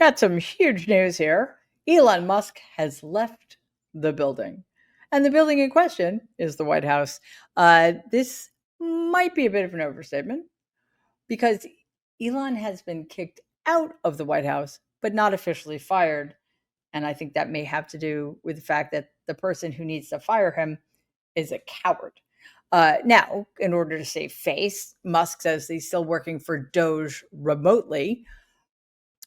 Got some huge news here. Elon Musk has left the building. And the building in question is the White House. This might be a bit of an overstatement because Elon has been kicked out of the White House, but not officially fired. And I think that may have to do with the fact that the person who needs to fire him is a coward. Now, in order to save face, Musk says he's still working for Doge remotely.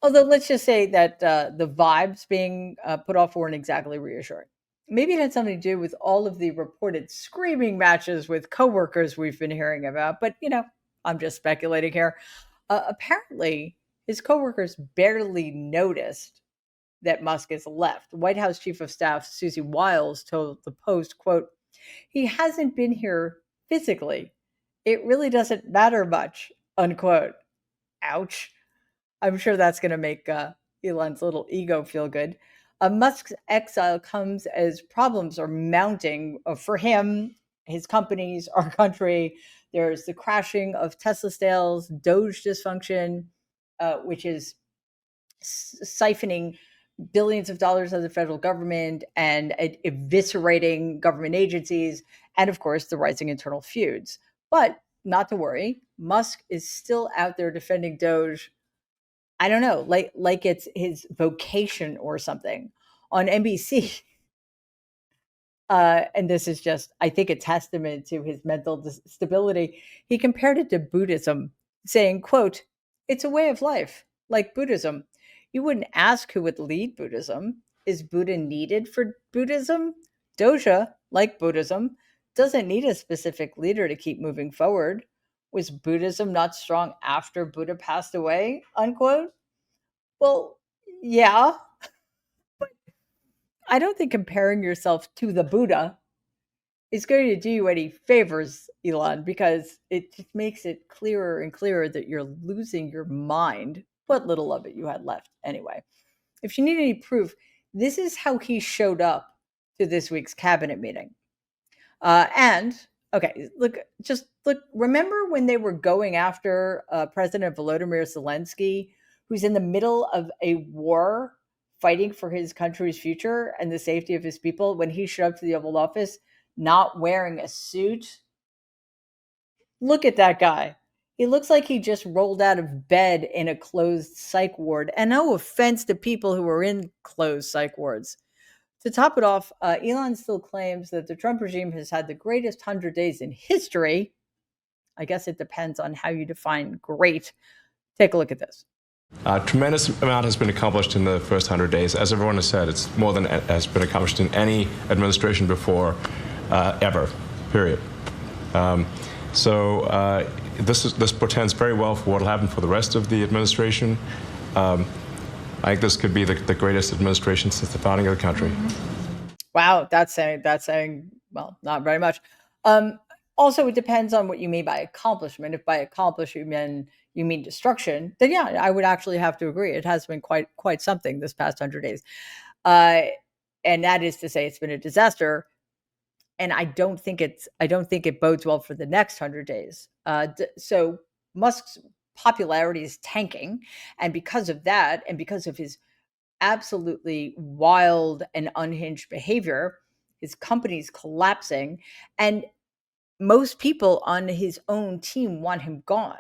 Although let's just say that the vibes being put off weren't exactly reassuring. Maybe it had something to do with all of the reported screaming matches with coworkers we've been hearing about, but I'm just speculating here. Apparently, his coworkers barely noticed that Musk has left. White House Chief of Staff Susie Wiles told the Post, quote, "He hasn't been here physically. It really doesn't matter much," unquote. Ouch. I'm sure that's going to make Elon's little ego feel good. Musk's exile comes as problems are mounting for him, his companies, our country. There's the crashing of Tesla sales, Doge dysfunction, which is siphoning billions of dollars out of the federal government and eviscerating government agencies, and of course, the rising internal feuds. But not to worry, Musk is still out there defending Doge. I don't know, like it's his vocation or something. On NBC, and this is just, I think, a testament to his mental stability. He compared it to Buddhism, saying, quote, "It's a way of life, like Buddhism. You wouldn't ask who would lead Buddhism. Is Buddha needed for Buddhism? Doja, like Buddhism, doesn't need a specific leader to keep moving forward. Was Buddhism not strong after Buddha passed away?" Unquote. Well, yeah, I don't think comparing yourself to the Buddha is going to do you any favors, Elon, because it just makes it clearer and clearer that you're losing your mind. What little of it you had left, anyway. If you need any proof, this is how he showed up to this week's cabinet meeting. And okay, look. Remember when they were going after President Volodymyr Zelensky, who's in the middle of a war, fighting for his country's future and the safety of his people? When he showed up to the Oval Office, not wearing a suit. Look at that guy. He looks like he just rolled out of bed in a closed psych ward. And no offense to people who are in closed psych wards. To top it off, Elon still claims that the Trump regime has had the greatest 100 days in history. I guess it depends on how you define great. Take a look at this. A tremendous amount has been accomplished in the first 100 days. As everyone has said, it's more than has been accomplished in any administration before, ever, period. This portends very well for what will happen for the rest of the administration. I think this could be the greatest administration since the founding of the country. Wow, that's saying well, not very much. Also, it depends on what you mean by accomplishment. If by accomplishment you mean destruction, then yeah, I would actually have to agree. It has been quite something this past 100 days, and that is to say, it's been a disaster. And I don't think it bodes well for the next 100 days. So Musk's popularity is tanking, and because of that, and because of his absolutely wild and unhinged behavior, his company's collapsing, and most people on his own team want him gone.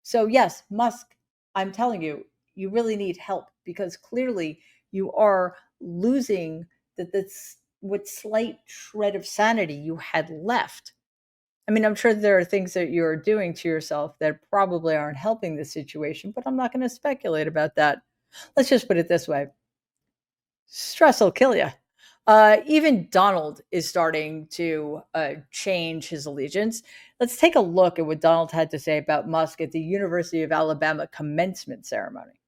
So yes, Musk, I'm telling you, you really need help, because clearly you are losing that's what slight shred of sanity you had left. I mean, I'm sure there are things that you're doing to yourself that probably aren't helping the situation, but I'm not going to speculate about that. Let's just put it this way. Stress will kill you. Even Donald is starting to change his allegiance. Let's take a look at what Donald had to say about Musk at the University of Alabama commencement ceremony.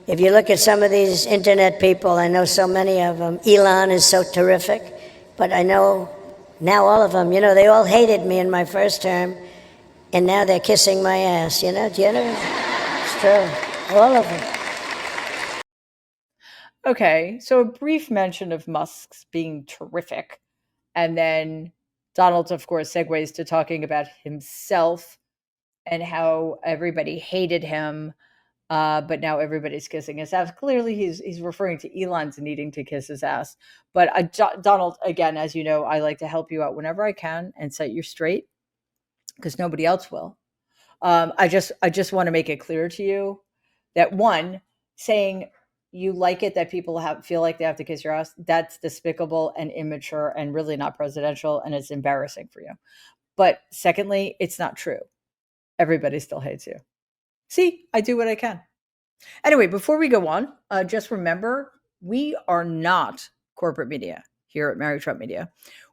If you look at some of these internet people, I know so many of them. Elon is so terrific, but I know now all of them, they all hated me in my first term, and now they're kissing my ass, do you know? It's true, all of them. Okay, so a brief mention of Musk's being terrific, and then Donald, of course, segues to talking about himself and how everybody hated him. But now everybody's kissing his ass. Clearly, he's referring to Elon's needing to kiss his ass. But Donald, again, as you know, I like to help you out whenever I can and set you straight because nobody else will. I just want to make it clear to you that one, saying you like it that people feel like they have to kiss your ass, that's despicable and immature and really not presidential, and it's embarrassing for you. But secondly, it's not true. Everybody still hates you. See, I do what I can. Anyway, before we go on, just remember we are not corporate media here at Mary Trump Media.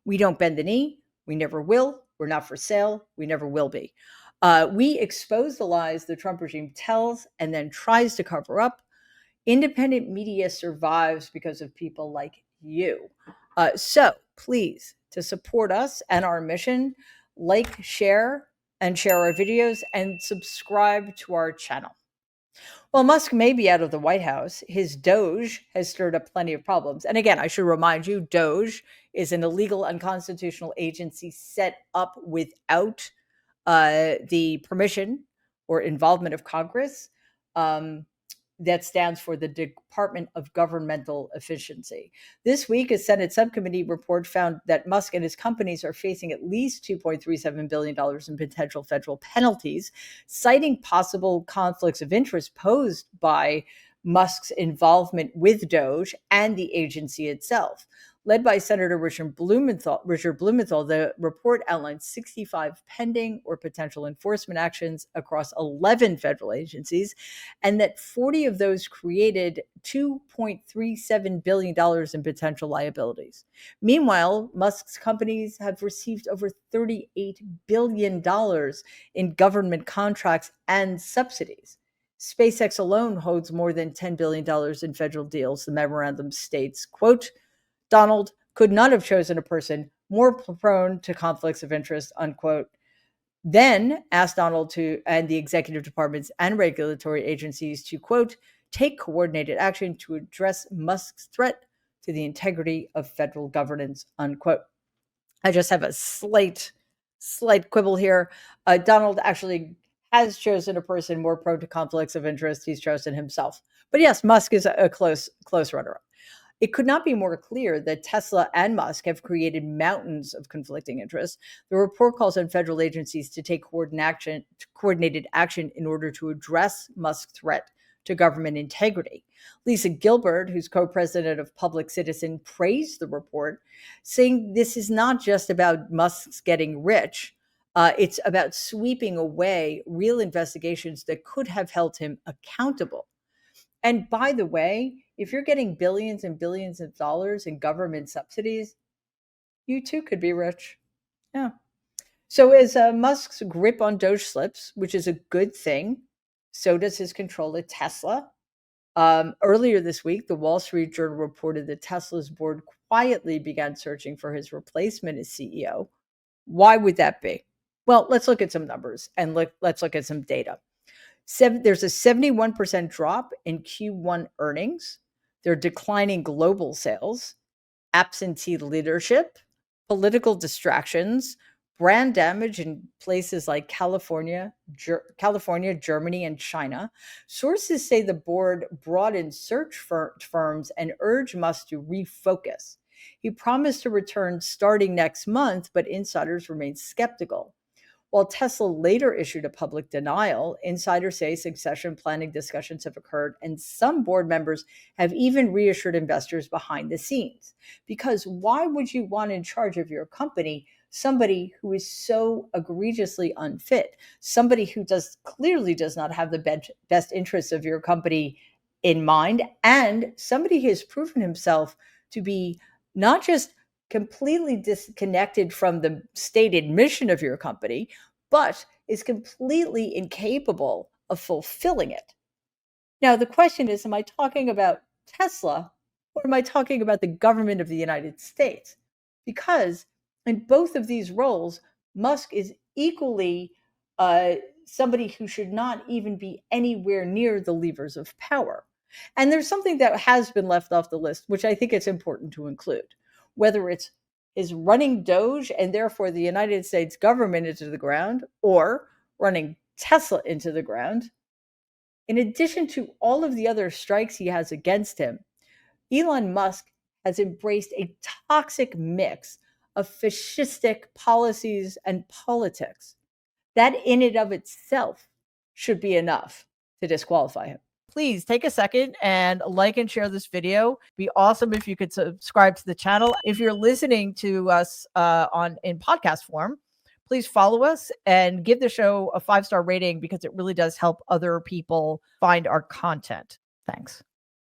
We don't bend the knee. We never will. We're not for sale. We never will be. We expose the lies the Trump regime tells and then tries to cover up. Independent media survives because of people like you. So please, to support us and our mission, like, share our videos and subscribe to our channel. Well, Musk may be out of the White House. His Doge has stirred up plenty of problems. And again, I should remind you, Doge is an illegal, unconstitutional agency set up without the permission or involvement of Congress. That stands for the Department of Governmental Efficiency. This week, a Senate subcommittee report found that Musk and his companies are facing at least $2.37 billion in potential federal penalties, citing possible conflicts of interest posed by Musk's involvement with Doge and the agency itself. Led by Senator Richard Blumenthal, the report outlines 65 pending or potential enforcement actions across 11 federal agencies, and that 40 of those created $2.37 billion in potential liabilities. Meanwhile, Musk's companies have received over $38 billion in government contracts and subsidies. SpaceX alone holds more than $10 billion in federal deals. The memorandum states, quote, Donald could not have chosen a person more prone to conflicts of interest, unquote. Then asked Donald and the executive departments and regulatory agencies to, quote, take coordinated action to address Musk's threat to the integrity of federal governance, unquote. I just have a slight quibble here. Donald actually has chosen a person more prone to conflicts of interest. He's chosen himself. But yes, Musk is a close runner-up. It could not be more clear that Tesla and Musk have created mountains of conflicting interests. The report calls on federal agencies to take coordinated action in order to address Musk's threat to government integrity. Lisa Gilbert, who's co-president of Public Citizen, praised the report, saying this is not just about Musk's getting rich. It's about sweeping away real investigations that could have held him accountable. And by the way, if you're getting billions and billions of dollars in government subsidies, you too could be rich. Yeah. So as Musk's grip on Doge slips, which is a good thing, so does his control at Tesla. Earlier this week, the Wall Street Journal reported that Tesla's board quietly began searching for his replacement as CEO. Why would that be? Well, let's look at some numbers and let's look at some data. There's a 71% drop in Q1 earnings. There are declining global sales, absentee leadership, political distractions, brand damage in places like California, Germany, and China. Sources say the board brought in search firms and urged Musk to refocus. He promised to return starting next month, but insiders remain skeptical. While Tesla later issued a public denial, insiders say succession planning discussions have occurred, and some board members have even reassured investors behind the scenes. Because why would you want in charge of your company somebody who is so egregiously unfit, somebody who clearly does not have the best interests of your company in mind, and somebody who has proven himself to be not just completely disconnected from the stated mission of your company, but is completely incapable of fulfilling it. Now, the question is, am I talking about Tesla or am I talking about the government of the United States? Because in both of these roles, Musk is equally somebody who should not even be anywhere near the levers of power. And there's something that has been left off the list, which I think it's important to include, whether it's is running Doge and therefore the United States government into the ground or running Tesla into the ground. In addition to all of the other strikes he has against him, Elon Musk has embraced a toxic mix of fascistic policies and politics. That in and of itself should be enough to disqualify him. Please take a second and like and share this video. Be awesome if you could subscribe to the channel. If you're listening to us in podcast form, please follow us and give the show a 5-star rating because it really does help other people find our content. Thanks.